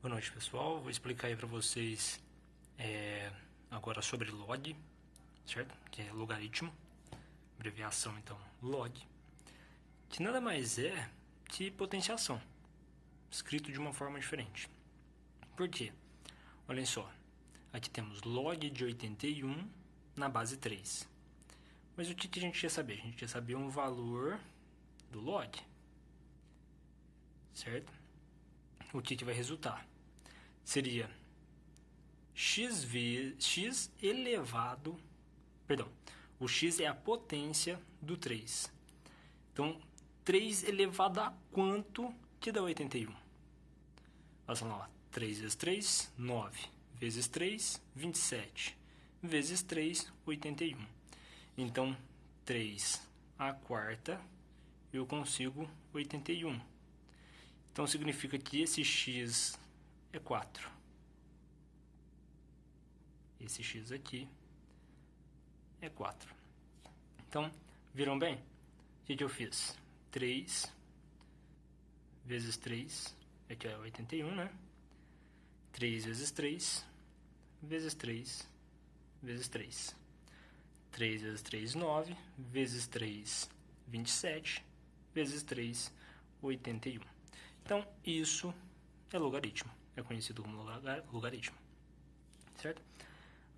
Boa noite, pessoal. Vou explicar aí para vocês agora sobre log, certo? Que é logaritmo, abreviação então log, que nada mais é que potenciação, escrito de uma forma diferente. Por quê? Olhem só, aqui temos log de 81 na base 3. Mas o que a gente quer saber? A gente quer saber um valor do log, certo? O que vai resultar? Seria x elevado... Perdão, o x é a potência do 3. Então, 3 elevado a quanto que dá 81? Faça lá, 3 vezes 3, 9. Vezes 3, 27. Vezes 3, 81. Então, 3 a quarta, eu consigo 81. Então, significa que esse x é 4. Esse x aqui é 4. Então, viram bem? O que eu fiz? 3 vezes 3, aqui é 81, né? 3 vezes 3, vezes 3, vezes 3. 3 vezes 3, 9, vezes 3, 27, vezes 3, 81. Então, isso é logaritmo. É conhecido como logaritmo. Certo?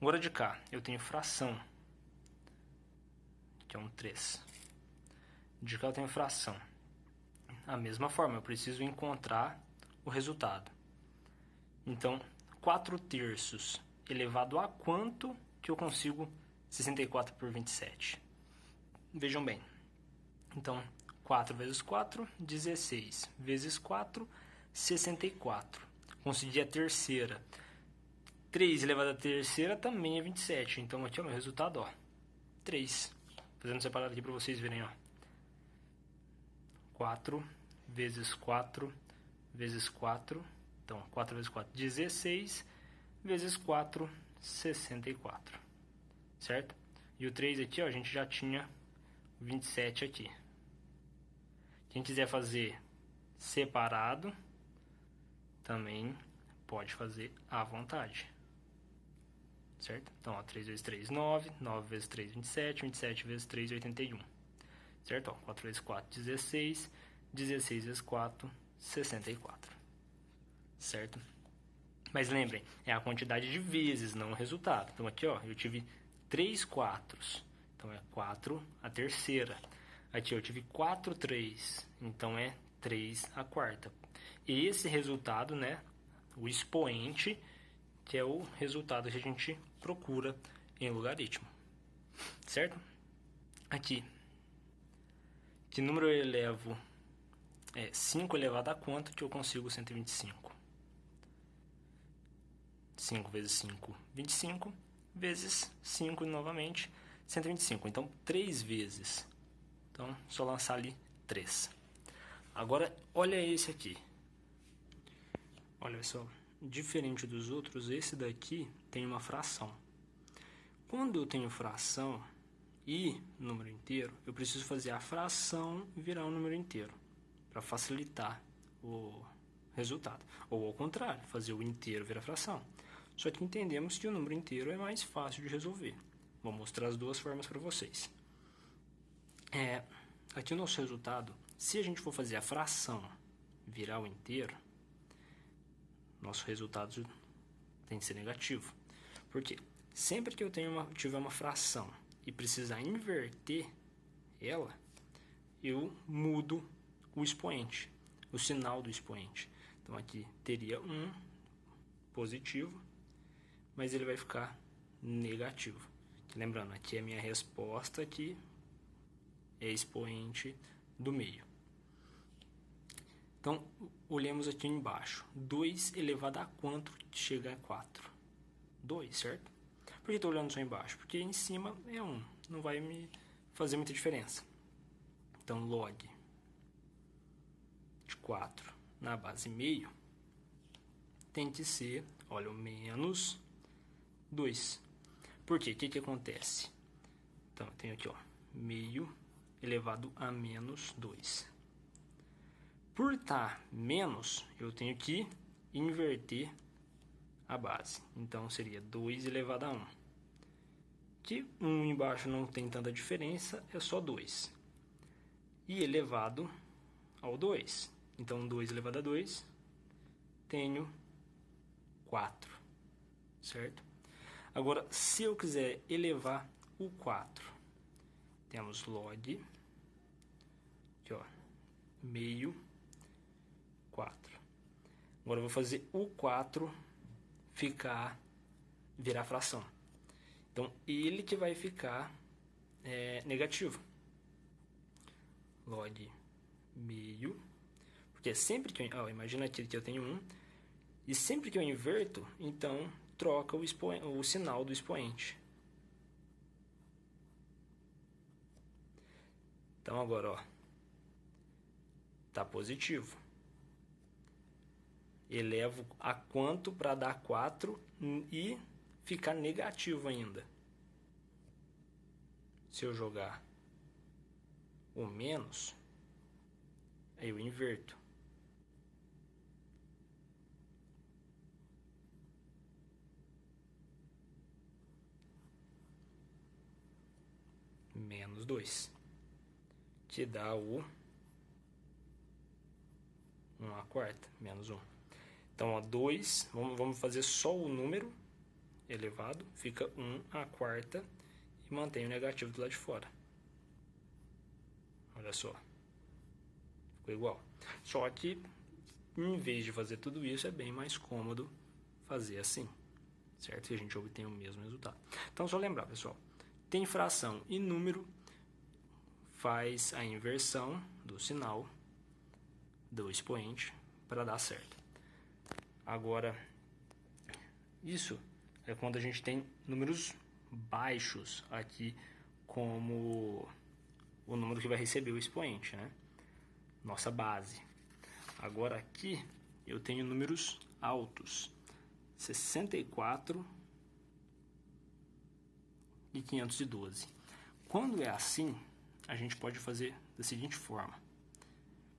Agora de cá, eu tenho fração, que é um 3. De cá eu tenho fração. A mesma forma, eu preciso encontrar o resultado. Então, 4 terços elevado a quanto que eu consigo 64 por 27? Vejam bem. Então, 4 vezes 4, 16. Vezes 4, 64. Consegui a terceira. 3 elevado à terceira também é 27. Então, aqui é o meu resultado, ó. 3. Fazendo separado aqui para vocês verem, ó. 4 vezes 4 vezes 4. Então, 4 vezes 4, 16. Vezes 4, 64. Certo? E o 3 aqui, ó, a gente já tinha 27 aqui. Quem quiser fazer separado, também pode fazer à vontade. Certo? Então, ó, 3 vezes 3, 9. 9 vezes 3, 27. 27 vezes 3, 81. Certo? Ó, 4 vezes 4, 16. 16 vezes 4, 64. Certo? Mas lembrem, é a quantidade de vezes, não o resultado. Então, aqui, ó, eu tive 3 quatros. Então, é 4 a terceira. Aqui eu tive 4 3. Então, é 3 a quarta. E esse resultado, né, o expoente, que é o resultado que a gente procura em logaritmo. Certo? Aqui, que número eu elevo? 5 elevado a quanto que eu consigo 125? 5 vezes 5, 25. Vezes 5 novamente, 125. Então, 3 vezes. Então, só lançar ali 3. Agora, olha esse aqui. Olha só. Diferente dos outros, esse daqui tem uma fração. Quando eu tenho fração e número inteiro, eu preciso fazer a fração virar um número inteiro, para facilitar o resultado. Ou ao contrário, fazer o inteiro virar fração. Só que entendemos que o número inteiro é mais fácil de resolver. Vou mostrar as duas formas para vocês. Aqui o nosso resultado, se a gente for fazer a fração virar o inteiro, nosso resultado tem que ser negativo. Porque sempre que eu tiver uma fração e precisar inverter ela, eu mudo o expoente, o sinal do expoente. Então aqui teria 1 positivo, mas ele vai ficar negativo. Lembrando, aqui é a minha resposta, aqui é expoente do meio. Então, olhemos aqui embaixo. 2 elevado a quanto chega a 4? 2, certo? Por que estou olhando só embaixo? Porque em cima é 1. Não vai me fazer muita diferença. Então, log de 4 na base meio tem que ser, olha, o menos 2. Por quê? O que acontece? Então, eu tenho aqui, ó, meio elevado a menos 2. Por estar menos, eu tenho que inverter a base. Então, seria 2 elevado a 1. Que 1 embaixo não tem tanta diferença, é só 2. E elevado ao 2. Então, 2 elevado a 2, tenho 4, certo? Agora, se eu quiser elevar o 4, temos log, aqui ó, meio, 4. Agora, eu vou fazer o 4 virar fração. Então, ele que vai ficar negativo. Log meio, porque sempre que eu, imagina aqui que eu tenho 1, e sempre que eu inverto, então troca o sinal do expoente. Então agora, ó, tá positivo. Elevo a quanto para dar 4 e ficar negativo ainda. Se eu jogar o menos, aí eu inverto. Menos 2. Que dá o 1 à quarta, menos 1. Então, ó, 2, vamos fazer só o número elevado, fica 1 à quarta e mantém o negativo do lado de fora. Olha só. Ficou igual. Só que, em vez de fazer tudo isso, é bem mais cômodo fazer assim, certo? E a gente obtém o mesmo resultado. Então, só lembrar, pessoal, tem fração e número, faz a inversão do sinal do expoente para dar certo. Agora, isso é quando a gente tem números baixos aqui como o número que vai receber o expoente, né? Nossa base. Agora aqui eu tenho números altos, 64 e 512. Quando é assim, a gente pode fazer da seguinte forma.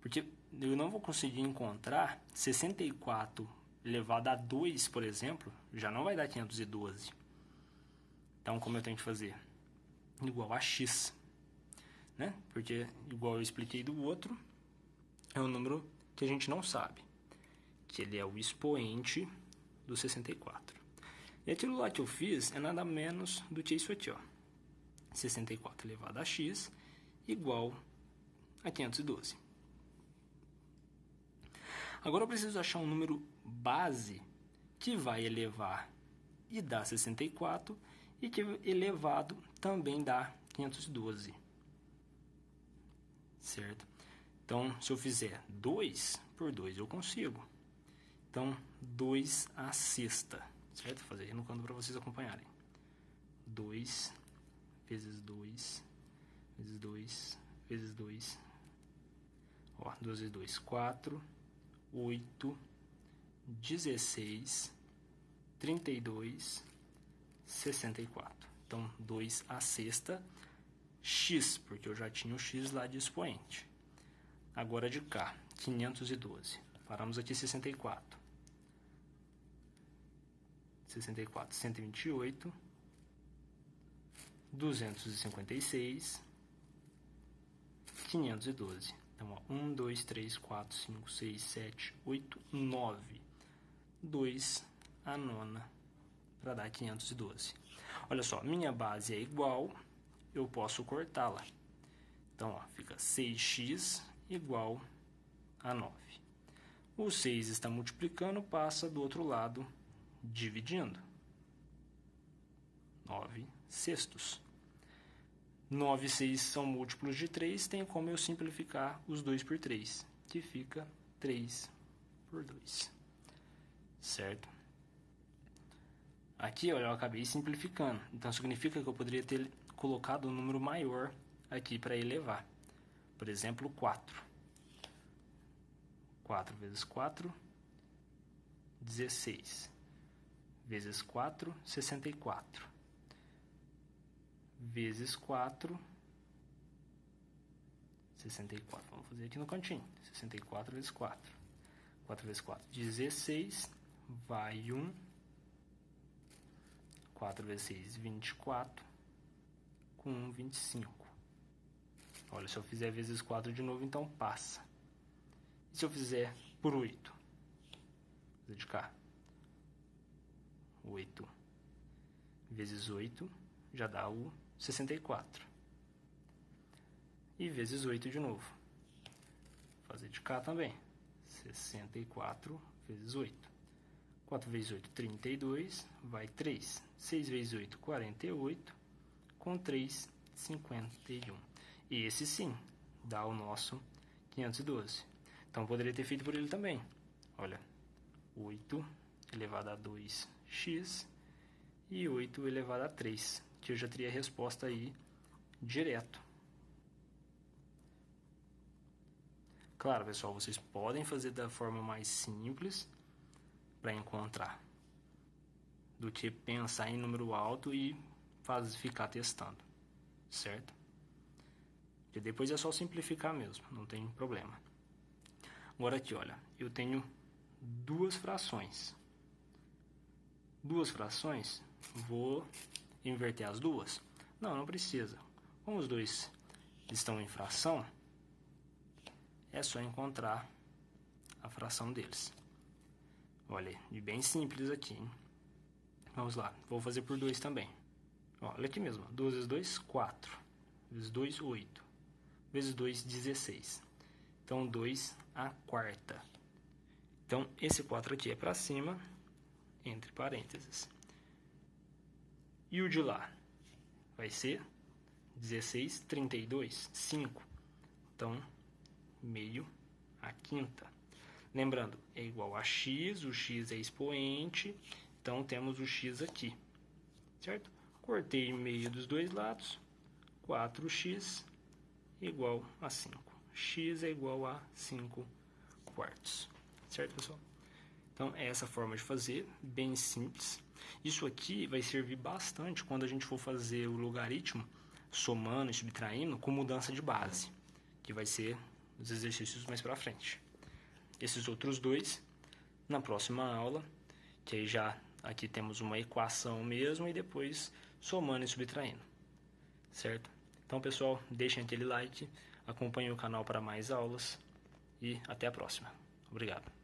Porque eu não vou conseguir encontrar 64 elevado a 2, por exemplo, já não vai dar 512. Então, como eu tenho que fazer? Igual a x, né? Porque, igual eu expliquei do outro, é um número que a gente não sabe, que ele é o expoente do 64. E aquilo lá que eu fiz é nada menos do que isso aqui, ó. 64 elevado a x igual a 512. Agora eu preciso achar um número base que vai elevar e dá 64 e que elevado também dá 512. Certo? Então, se eu fizer 2 por 2, eu consigo. Então, 2 à sexta. Certo? Vou fazer no canto para vocês acompanharem. 2 vezes 2 vezes 2 vezes 2. Ó, 2 vezes 2, 4, 8, 16, 32, 64. Então, 2 à sexta, x, porque eu já tinha o x lá de expoente. Agora de cá, 512. Paramos aqui 64. 64, 128, 256, 512. Então, ó, 1, 2, 3, 4, 5, 6, 7, 8, 9. 2 à nona para dar 512. Olha só, minha base é igual, eu posso cortá-la. Então, ó, fica 6x igual a 9. O 6 está multiplicando, passa do outro lado dividindo. 9 sextos. 9 e 6 são múltiplos de 3, tem como eu simplificar os 2 por 3, que fica 3 por 2. Certo? Aqui, olha, eu acabei simplificando. Então, significa que eu poderia ter colocado um número maior aqui para elevar. Por exemplo, 4. 4 vezes 4, 16. Vezes 4, 64. Vezes 4, 64. Vamos fazer aqui no cantinho. 64 vezes 4. 4 vezes 4, 16, vai 1. 4 vezes 6, 24, com 1, 25. Olha, se eu fizer vezes 4 de novo, então passa. E se eu fizer por 8? Vou fazer de cá. 8 vezes 8 já dá o 64. E vezes 8 de novo. Vou fazer de cá também. 64 vezes 8. 4 vezes 8, 32, vai 3. 6 vezes 8, 48, com 3, 51. E esse sim, dá o nosso 512. Então, poderia ter feito por ele também. Olha, 8 elevado a 2x e 8 elevado a 3, que eu já teria a resposta aí direto. Claro, pessoal, vocês podem fazer da forma mais simples para encontrar, do que pensar em número alto e ficar testando, certo? E depois é só simplificar mesmo, não tem problema. Agora aqui, olha, eu tenho duas frações. Duas frações, vou inverter as duas? Não precisa. Como os dois estão em fração, é só encontrar a fração deles. Olha, e bem simples aqui, hein? Vamos lá, vou fazer por 2 também. Olha aqui mesmo, 2 vezes 2, 4. Vezes 2, 8. Vezes 2, 16. Então, 2 a quarta. Então, esse 4 aqui é para cima, entre parênteses. E o de lá vai ser 16, 32, 5. Então, meio a quinta. Lembrando, é igual a x, o x é expoente, então temos o x aqui, certo? Cortei meio dos dois lados, 4x igual a 5. X é igual a 5 quartos, certo, pessoal? Então, é essa forma de fazer, bem simples. Isso aqui vai servir bastante quando a gente for fazer o logaritmo somando e subtraindo com mudança de base, que vai ser os exercícios mais para frente. Esses outros dois, na próxima aula, que aí já aqui temos uma equação mesmo e depois somando e subtraindo, certo? Então, pessoal, deixem aquele like, acompanhem o canal para mais aulas e até a próxima. Obrigado.